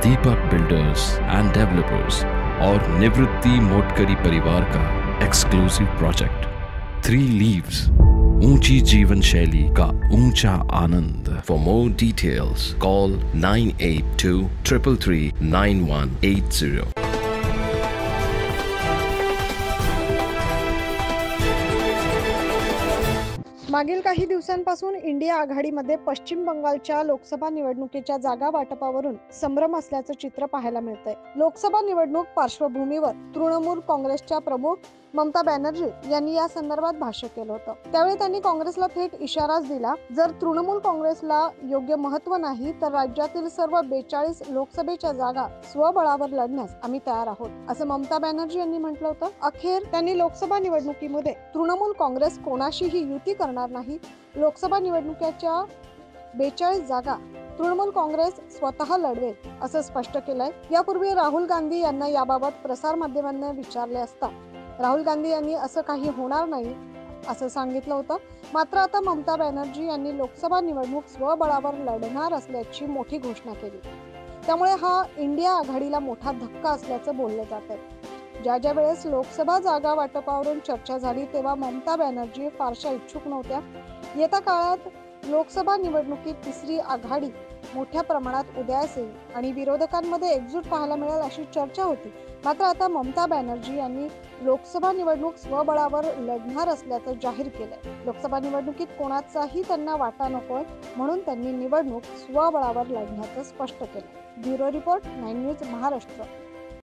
Deepak builders end developers और निवृत्ति मोटकरी परिवार का एक्सक्लूसिव प्रोजेक्ट 3 लीव्स, ऊंची जीवन शैली का ऊंचा आनंद। For more details call 9823339180। मागील काही दिवसांपासून इंडिया आघाडीमध्ये पश्चिम बंगालच्या लोकसभा निवडणुकीच्या जागा वाटपावरून संभ्रम असल्याचं चित्र पाहायला मिळतंय। लोकसभा निवडणूक पार्श्वभूमीवर तृणमूल काँग्रेसच्या प्रमुख ममता बॅनर्जी यांनी या संदर्भात भाष्य केलं होतं। त्यावेळी त्यांनी काँग्रेसला थेट इशाराच दिला, जर तृणमूल काँग्रेसला योग्य महत्व नाही तर राज्यातील सर्व 42 लोकसभेच्या जागा स्वबळावर लढण्यास आम्ही तयार आहोत, असं ममता बॅनर्जी यांनी म्हटलं होतं। अखेर त्यांनी लोकसभा निवडणुकीमध्ये तृणमूल काँग्रेस कोणाशीही युती करणार नाही, लोकसभा निवडणुकीच्या 42 जागा तृणमूल काँग्रेस स्वतः लढवेल असं स्पष्ट केलंय। यापूर्वी राहुल गांधी यांना याबाबत प्रसार माध्यमांना विचारले असता राहुल गांधी यांनी असं काही होणार नाही असं सांगितलं होतं। मात्र आता ममता बॅनर्जी यांनी लोकसभा निवडणूक स्वबळावर लढणार असल्याची मोठी घोषणा केली। त्यामुळे हा इंडिया आघाडीला मोठा धक्का असल्याचं बोललं जात आहे। ज्या वेळेस लोकसभा जागा वाटपावरून चर्चा झाली तेव्हा ममता बॅनर्जी फारशा इच्छुक नव्हत्या। येत्या काळात लोकसभा निवडणुकीत तिसरी आघाडी मोठ्या प्रमाणात उदयास येईल आणि विरोधकांमध्ये एकजूट पाहायला मिळेल अशी चर्चा होती। मात्र आता ममता बॅनर्जी यांनी लोकसभा निवडणूक स्वबळावर लढणार असल्याचं जाहीर केलंय। लोकसभा निवडणुकीत कोणाचाही त्यांना वाटा नकोय म्हणून त्यांनी निवडणूक स्वबळावर लढण्याचं स्पष्ट केलं। Bureau report 9 news Maharashtra.